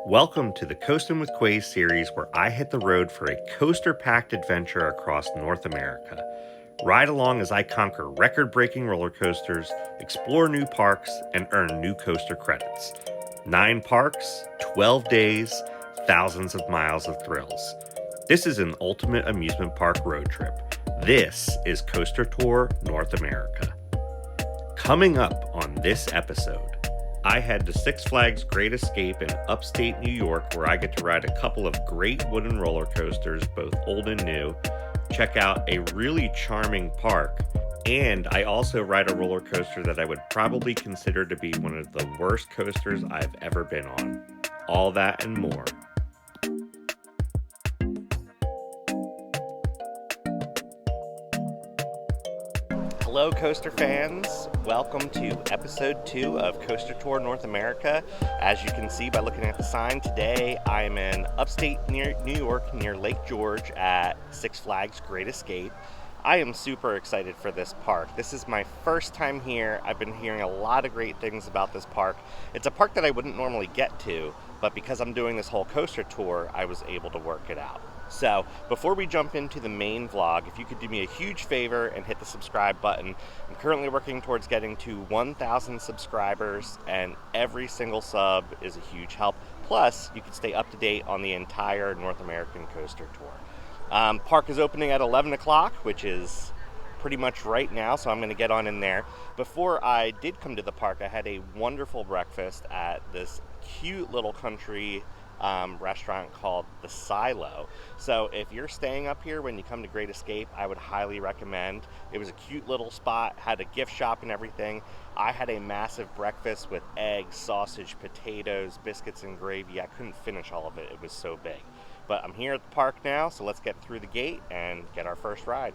Welcome to the Coastin With Quayz series, where I hit the road for a coaster-packed adventure across North America. Ride along as I conquer record-breaking roller coasters, explore new parks, and earn new coaster credits. 9 parks, 12 days, thousands of miles of thrills. This is an ultimate amusement park road trip. This is Coaster Tour North America. Coming up on this episode, I head to Six Flags Great Escape in upstate New York, where I get to ride a couple of great wooden roller coasters, both old and new, check out a really charming park, and I also ride a roller coaster that I would probably consider to be one of the worst coasters I've ever been on. All that and more. Hello, coaster fans. Welcome to episode 2 of Coaster Tour North America. As you can see by looking at the sign, today I am in upstate New York near Lake George at Six Flags Great Escape. I am super excited for this park. This is my first time here. I've been hearing a lot of great things about this park. It's a park that I wouldn't normally get to, but because I'm doing this whole coaster tour, I was able to work it out. So before we jump into the main vlog, if you could do me a huge favor and hit the subscribe button. I'm currently working towards getting to 1,000 subscribers, and every single sub is a huge help. Plus, you can stay up to date on the entire North American coaster tour. Park is opening at 11 o'clock, which is pretty much right now, so I'm going to get on in there. Before I did come to the park, I had a wonderful breakfast at this cute little country restaurant called The Silo. So if you're staying up here when you come to Great Escape, I would highly recommend. It was a cute little spot, had a gift shop and everything. I had a massive breakfast with eggs, sausage, potatoes, biscuits, and gravy. I couldn't finish all of it. It was so big. But I'm here at the park now, so let's get through the gate and get our first ride.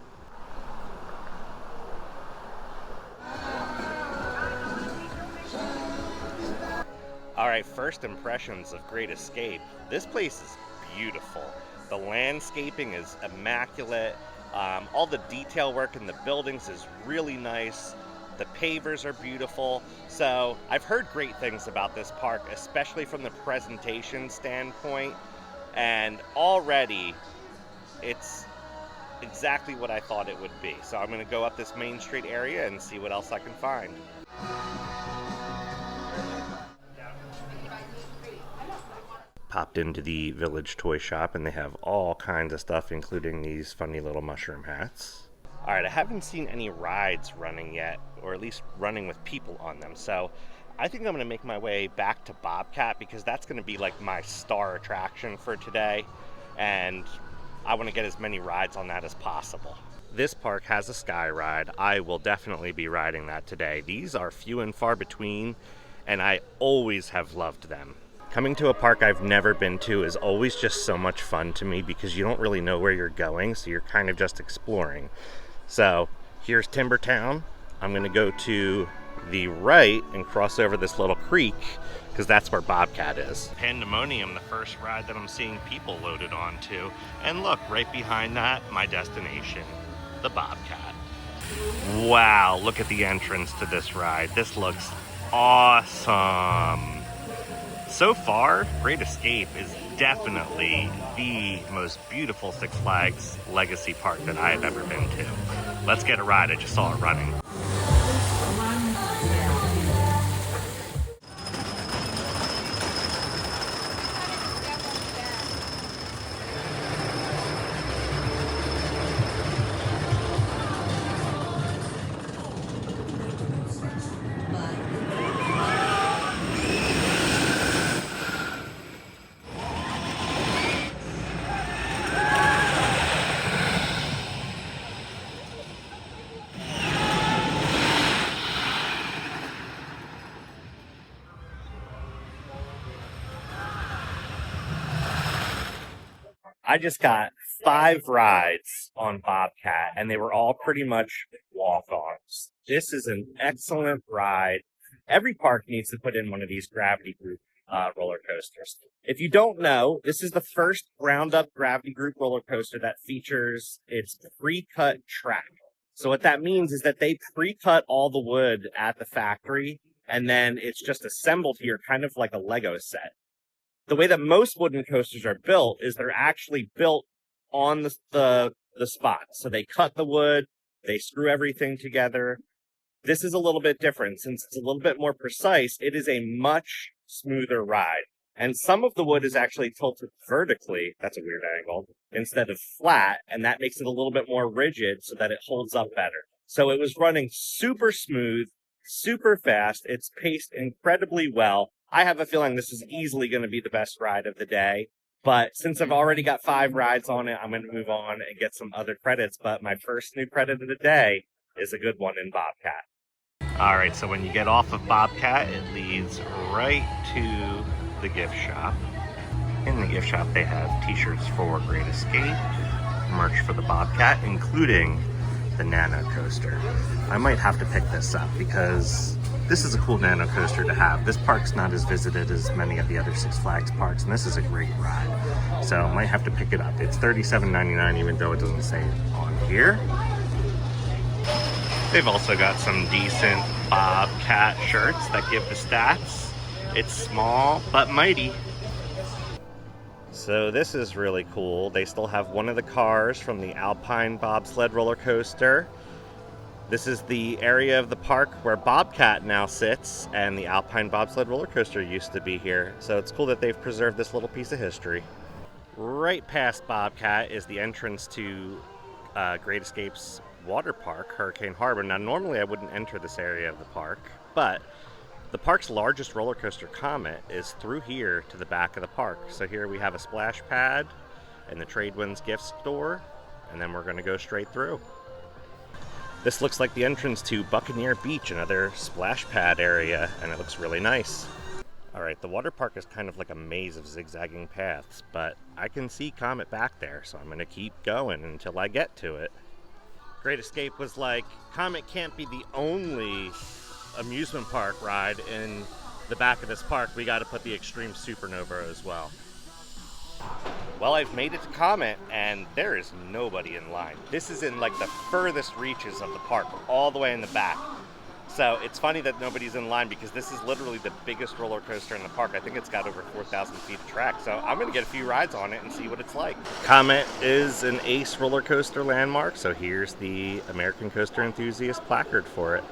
Alright, first impressions of Great Escape. This place is beautiful. The landscaping is immaculate. All the detail work in the buildings is really nice. The pavers are beautiful. So I've heard great things about this park, especially from the presentation standpoint. And already it's exactly what I thought it would be. So I'm going to go up this Main Street area and see what else I can find. Popped into the Village Toy Shop, and they have all kinds of stuff, including these funny little mushroom hats. Alright, I haven't seen any rides running yet, or at least running with people on them, so I think I'm going to make my way back to Bobcat, because that's going to be like my star attraction for today, and I want to get as many rides on that as possible. This park has a sky ride. I will definitely be riding that today. These are few and far between, and I always have loved them. Coming to a park I've never been to is always just so much fun to me, because you don't really know where you're going, so you're kind of just exploring. So here's Timbertown. I'm going to go to the right and cross over this little creek, because that's where Bobcat is. Pandemonium, the first ride that I'm seeing people loaded onto. And look, right behind that, my destination, the Bobcat. Wow, look at the entrance to this ride. This looks awesome. So far, Great Escape is definitely the most beautiful Six Flags Legacy park that I have ever been to. Let's get a ride. I just saw it running. I just got 5 rides on Bobcat, and they were all pretty much walk-ons. This is an excellent ride. Every park needs to put in one of these Gravity Group roller coasters. If you don't know, this is the first ground-up Gravity Group roller coaster that features its pre-cut track. So what that means is that they pre-cut all the wood at the factory, and then it's just assembled here, kind of like a Lego set. the way that most wooden coasters are built is they're actually built on the spot. So they cut the wood, they screw everything together. This is a little bit different. Since it's a little bit more precise, it is a much smoother ride. And some of the wood is actually tilted vertically, that's a weird angle, instead of flat, and that makes it a little bit more rigid so that it holds up better. So it was running super smooth, super fast. It's paced incredibly well. I have a feeling this is easily going to be the best ride of the day. But since I've already got 5 rides on it, I'm going to move on and get some other credits. But my first new credit of the day is a good one in Bobcat. All right, so when you get off of Bobcat, it leads right to the gift shop. In the gift shop, they have t-shirts for Great Escape, merch for the Bobcat, including the Nano Coaster. I might have to pick this up because this is a cool Nano Coaster to have. This park's not as visited as many of the other Six Flags parks, and this is a great ride. So I might have to pick it up. It's $37.99, even though it doesn't say it on here. They've also got some decent Bobcat shirts that give the stats. It's small but mighty. So this is really cool. They still have one of the cars from the Alpine bobsled roller coaster. This is the area of the park where Bobcat now sits, and the Alpine bobsled roller coaster used to be here. So it's cool that they've preserved this little piece of history. Right past Bobcat is the entrance to Great Escape's water park, Hurricane Harbor. Now, normally I wouldn't enter this area of the park, but the park's largest roller coaster, Comet, is through here to the back of the park. So here we have a splash pad and the Tradewinds gift store, and then we're going to go straight through. This looks like the entrance to Buccaneer Beach, another splash pad area, and it looks really nice. All right, the water park is kind of like a maze of zigzagging paths, but I can see Comet back there, so I'm going to keep going until I get to it. Great Escape was like, Comet can't be the only amusement park ride in the back of this park. We got to put the Extreme Supernova as well. Well, I've made it to Comet, and there is nobody in line. This is in like the furthest reaches of the park, all the way in the back. So it's funny that nobody's in line because this is literally the biggest roller coaster in the park. I think it's got over 4,000 feet of track. So I'm going to get a few rides on it and see what it's like. Comet is an ACE roller coaster landmark. So here's the American Coaster Enthusiast placard for it.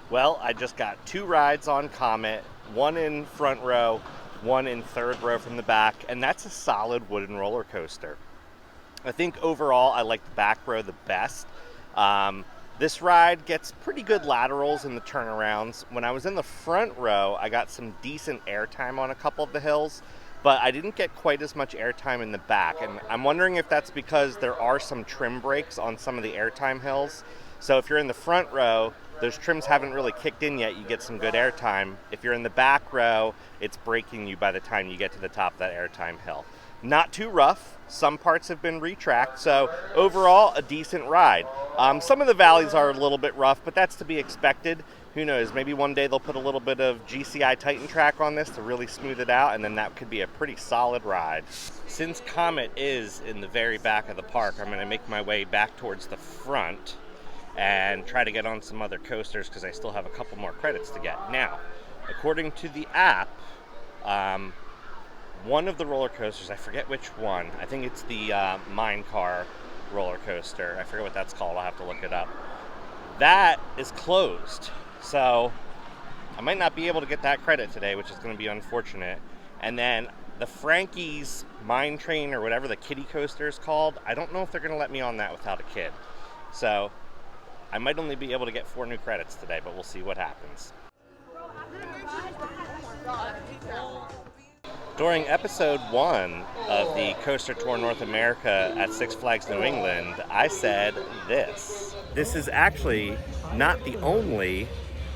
Well, I just got 2 rides on Comet, one in front row, one in third row from the back, and that's a solid wooden roller coaster. I think overall I like the back row the best. This ride gets pretty good laterals in the turnarounds. When I was in the front row, I got some decent airtime on a couple of the hills, but I didn't get quite as much airtime in the back, and I'm wondering if that's because there are some trim brakes on some of the airtime hills. So if you're in the front row, those trims haven't really kicked in yet, you get some good airtime. If you're in the back row, it's braking you by the time you get to the top of that airtime hill. Not too rough. Some parts have been retracked, so overall, a decent ride. Some of the valleys are a little bit rough, but that's to be expected. Who knows, maybe one day they'll put a little bit of GCI Titan track on this to really smooth it out, and then that could be a pretty solid ride. Since Comet is in the very back of the park, I'm going to make my way back towards the front and try to get on some other coasters because I still have a couple more credits to get. Now, according to the app, one of the roller coasters, I forget which one, I think it's the Mine Car roller coaster, I forget what that's called, I'll have to look it up. That is closed, so I might not be able to get that credit today, which is going to be unfortunate. And then the Frankie's Mine Train, or whatever the kiddie coaster is called, I don't know if they're going to let me on that without a kid. So I might only be able to get 4 new credits today, but we'll see what happens. During episode 1 of the Coaster Tour North America at Six Flags New England, I said this. this is actually not the only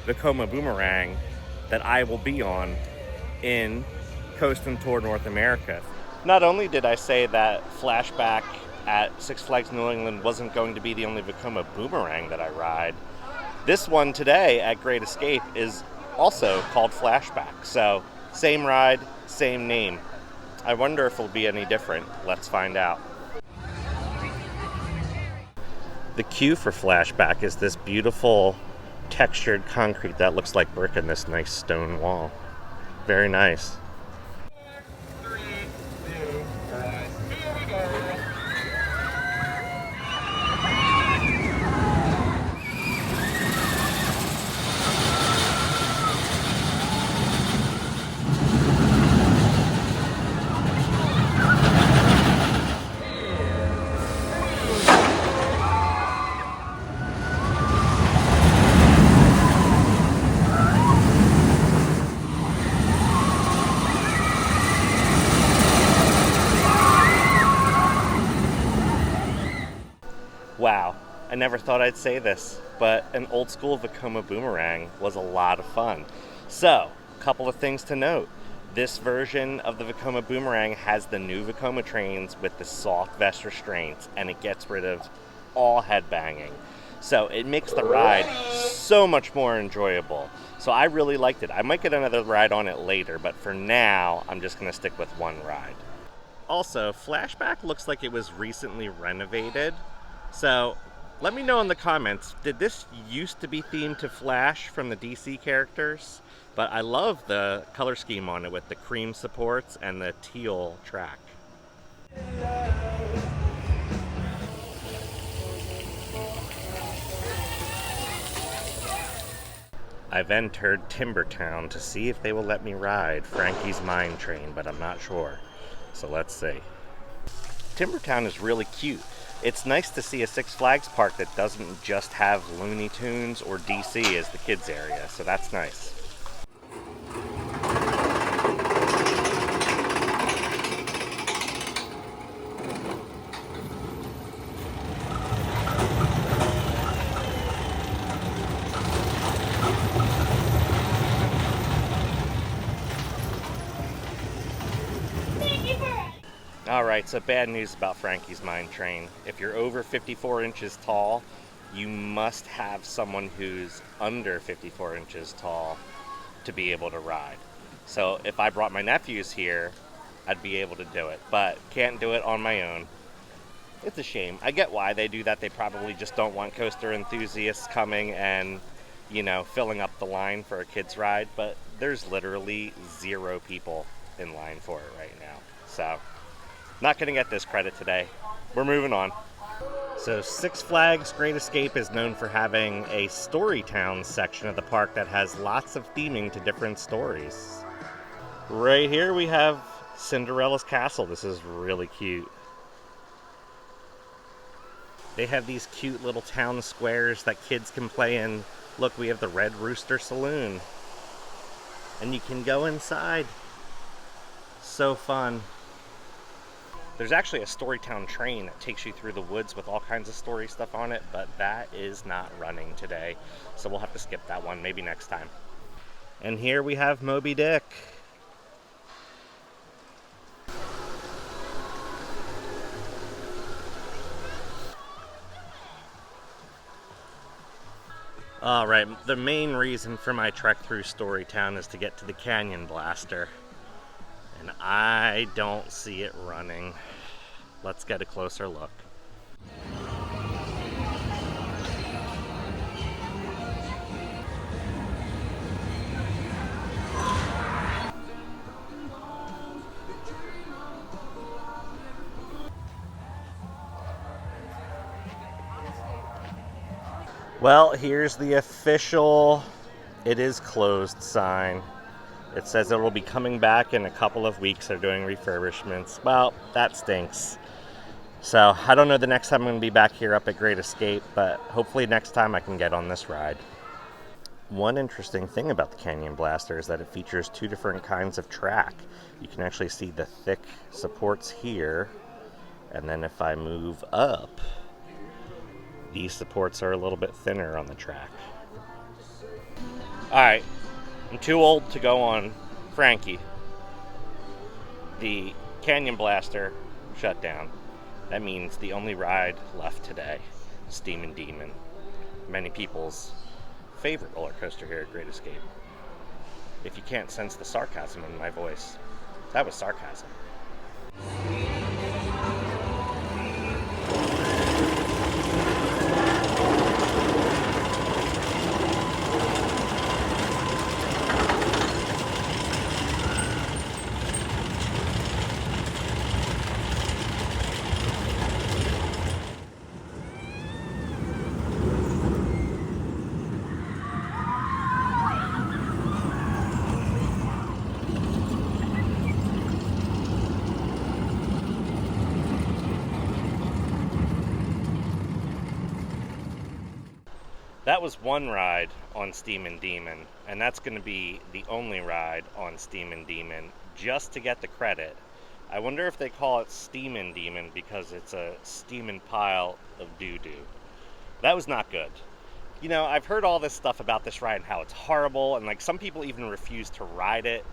Vekoma boomerang that I will be on in Coastin Tour North America. Not only did I say that Flashback at Six Flags New England wasn't going to be the only Vekoma boomerang that I ride, this one today at Great Escape is also called Flashback. So, same ride, same name. I wonder if it'll be any different. Let's find out. The cue for Flashback is this beautiful textured concrete that looks like brick in this nice stone wall. Very nice. 3, 2, 1, here we go. Wow, I never thought I'd say this, but an old school Vekoma boomerang was a lot of fun. So, a couple of things to note. This version of the Vekoma boomerang has the new Vekoma trains with the soft vest restraints, and it gets rid of all headbanging. So it makes the ride so much more enjoyable. So I really liked it. I might get another ride on it later, but for now, I'm just gonna stick with one ride. Also, Flashback looks like it was recently renovated. So let me know in the comments, did this used to be themed to Flash from the DC characters? But I love the color scheme on it with the cream supports and the teal track. I've entered Timbertown to see if they will let me ride Frankie's Mine Train, but I'm not sure. So let's see. Timbertown is really cute. It's nice to see a Six Flags park that doesn't just have Looney Tunes or DC as the kids area, so that's nice. Alright, so bad news about Frankie's Mine Train. If you're over 54 inches tall, you must have someone who's under 54 inches tall to be able to ride. So if I brought my nephews here, I'd be able to do it, but can't do it on my own. It's a shame. I get why they do that. They probably just don't want coaster enthusiasts coming and, you know, filling up the line for a kid's ride, but there's literally 0 people in line for it right now. So, not going to get this credit today. We're moving on. So Six Flags Great Escape is known for having a Storytown section of the park that has lots of theming to different stories. Right here we have Cinderella's Castle. This is really cute. They have these cute little town squares that kids can play in. Look, we have the Red Rooster Saloon. And you can go inside. So fun. There's actually a Storytown train that takes you through the woods with all kinds of story stuff on it, but that is not running today. So we'll have to skip that one, maybe next time. And here we have Moby Dick. Alright, the main reason for my trek through Storytown is to get to the Canyon Blaster. And I don't see it running. Let's get a closer look. Well, here's the official "it is closed" sign. It says it will be coming back in a couple of weeks. They're doing refurbishments. Well, that stinks. So I don't know the next time I'm going to be back here up at Great Escape, but hopefully next time I can get on this ride. One interesting thing about the Canyon Blaster is that it features 2 different kinds of track. You can actually see the thick supports here, and then if I move up, These supports are a little bit thinner on the track. Alright, I'm too old to go on Frankie. The Canyon Blaster shut down. That means the only ride left today, Steamin' Demon. Many people's favorite roller coaster here at Great Escape. If you can't sense the sarcasm in my voice, that was sarcasm. That was one ride on Steamin' Demon, and that's going to be the only ride on Steamin' Demon, just to get the credit. I wonder if they call it Steamin' Demon because it's a steaming pile of doo-doo. That was not good. You know, I've heard all this stuff about this ride and how it's horrible, and like some people even refuse to ride it.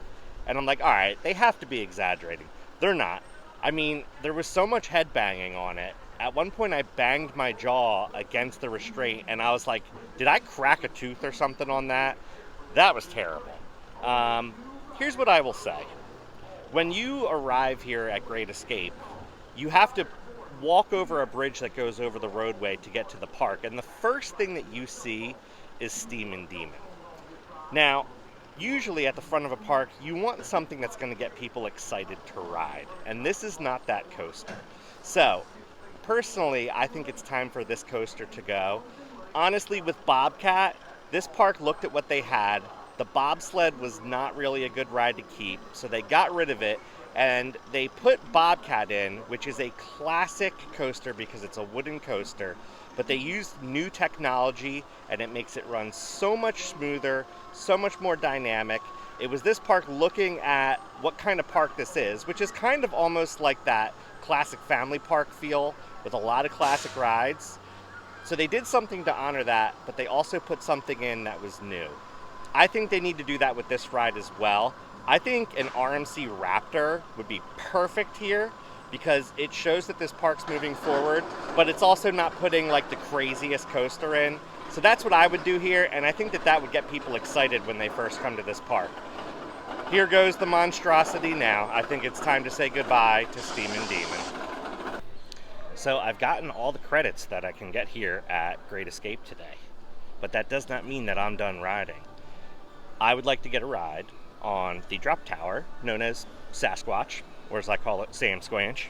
And I'm like, alright, they have to be exaggerating. They're not. I mean, there was so much head banging on it. At one point I banged my jaw against the restraint and I was like, did I crack a tooth or something on that? That was terrible. Here's what I will say. When you arrive here at Great Escape, you have to walk over a bridge that goes over the roadway to get to the park. And the first thing that you see is Steamin' Demon. Now, usually at the front of a park, you want something that's going to get people excited to ride. And this is not that coaster. So, personally, I think it's time for this coaster to go. Honestly, with Bobcat, this park looked at what they had. The bobsled was not really a good ride to keep, so they got rid of it, and they put Bobcat in, which is a classic coaster because it's a wooden coaster, but they used new technology, and it makes it run so much smoother, so much more dynamic. It was this park looking at what kind of park this is, which is kind of almost like that classic family park feel with a lot of classic rides. So they did something to honor that, but they also put something in that was new. I think they need to do that with this ride as well. I think an RMC Raptor would be perfect here because it shows that this park's moving forward, but it's also not putting like the craziest coaster in. So that's what I would do here, and I think that that would get people excited when they first come to this park. Here goes the monstrosity now. I think it's time to say goodbye to Steamin' Demon. So I've gotten all the credits that I can get here at Great Escape today, but that does not mean that I'm done riding. I would like to get a ride on the drop tower, known as Sasquatch, or as I call it, Sam Squanch.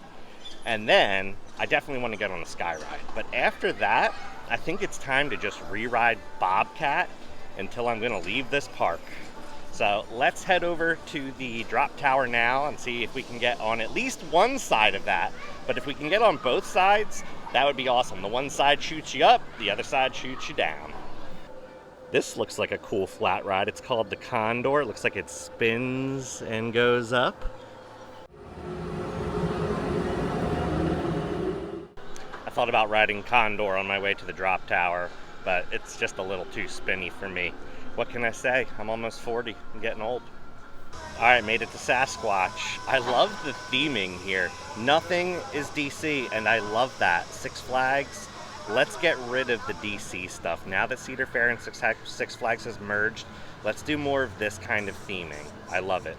And then I definitely want to get on the Sky Ride. But after that, I think it's time to just re-ride Bobcat until I'm going to leave this park. So let's head over to the drop tower now and see if we can get on at least one side of that. But if we can get on both sides, that would be awesome. The one side shoots you up, the other side shoots you down. This looks like a cool flat ride. It's called the Condor. It looks like it spins and goes up. I thought about riding Condor on my way to the drop tower, but it's just a little too spinny for me. What can I say? I'm almost 40. I'm getting old. All right, made it to Sasquatch. I love the theming here. Nothing is DC, and I love that. Six Flags. Let's get rid of the DC stuff. Now that Cedar Fair and Six Flags has merged, let's do more of this kind of theming. I love it.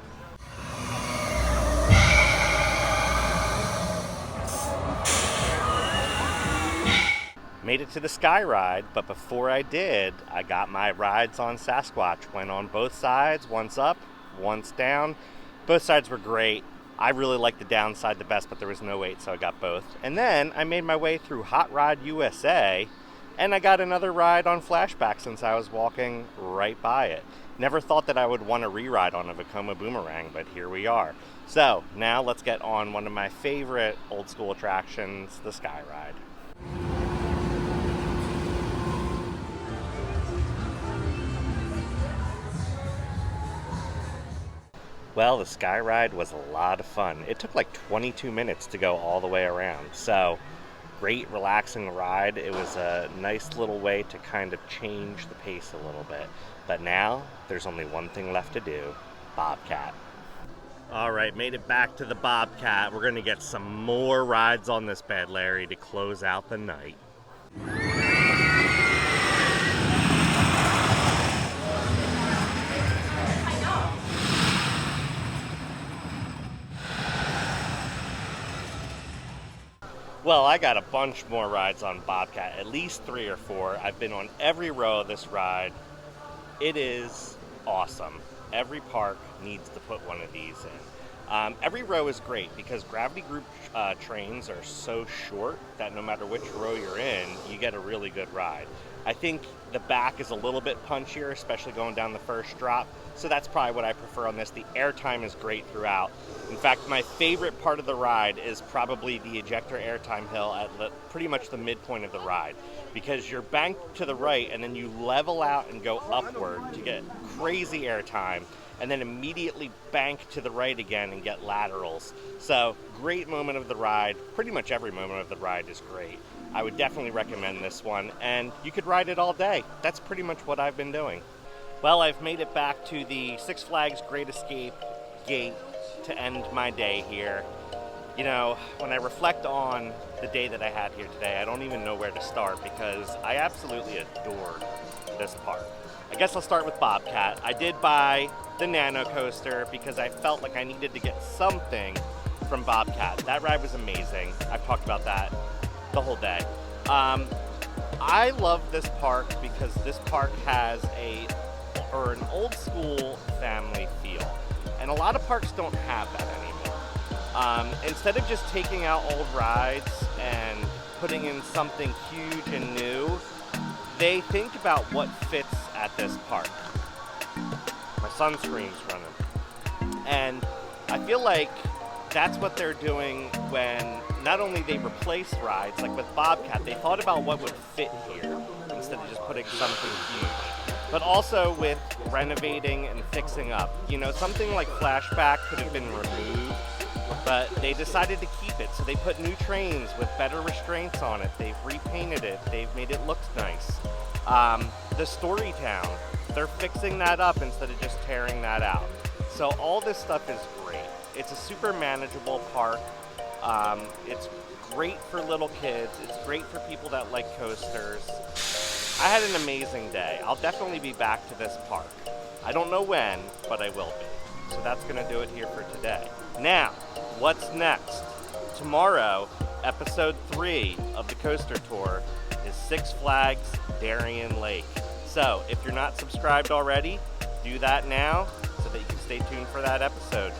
Made it to the Sky Ride, but before I did, I got my rides on Sasquatch. Went on both sides, once up, once down. Both sides were great. I really liked the downside the best, but there was no wait, so I got both. And then I made my way through Hot Rod USA, and I got another ride on Flashback since I was walking right by it. Never thought that I would want to re-ride on a Vekoma Boomerang, but here we are. So now let's get on one of my favorite old school attractions, the Sky Ride. Well, the Sky Ride was a lot of fun. It took like 22 minutes to go all the way around. So great, relaxing ride. It was a nice little way to kind of change the pace a little bit. But now, there's only one thing left to do: Bobcat. All right, made it back to the Bobcat. We're gonna get some more rides on this bed, Larry, to close out the night. Well, I got a bunch more rides on Bobcat, at least 3 or 4. I've been on every row of this ride. It is awesome. Every park needs to put one of these in. Every row is great because Gravity Group trains are so short that no matter which row you're in, you get a really good ride. I think the back is a little bit punchier, especially going down the first drop, so that's probably what I prefer on this. The airtime is great throughout. In fact, my favorite part of the ride is probably the ejector airtime hill at pretty much the midpoint of the ride, because you're banked to the right and then you level out and go upward to get crazy airtime, and then immediately bank to the right again and get laterals. So great moment of the ride. Pretty much every moment of the ride is great. I would definitely recommend this one, and you could ride it all day. That's pretty much what I've been doing. Well, I've made it back to the Six Flags Great Escape gate to end my day here. You know, when I reflect on the day that I had here today, I don't even know where to start because I absolutely adored this park. I guess I'll start with Bobcat. I did buy the Nano Coaster because I felt like I needed to get something from Bobcat. That ride was amazing. I've talked about that the whole day. I love this park because this park has an old school family feel, and a lot of parks don't have that anymore. Instead of just taking out old rides and putting in something huge and new, they think about what fits at this park. My sunscreen's running. And I feel like that's what they're doing when not only they replace rides, like with Bobcat, they thought about what would fit here instead of just putting something huge. But also with renovating and fixing up. You know, something like Flashback could have been removed, but they decided to keep it. So they put new trains with better restraints on it. They've repainted it. They've made it look nice. The Storytown, they're fixing that up instead of just tearing that out. So all this stuff is great. It's a super manageable park. It's great for little kids. It's great for people that like coasters. I had an amazing day. I'll definitely be back to this park. I don't know when, but I will be. So that's going to do it here for today. Now, what's next? Tomorrow, episode 3 of the Coaster Tour is Six Flags Darien Lake. So if you're not subscribed already, do that now so that you can stay tuned for that episode.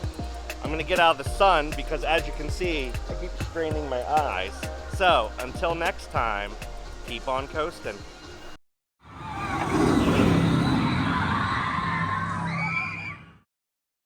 I'm going to get out of the sun because, as you can see, I keep straining my eyes. So until next time, keep on coasting.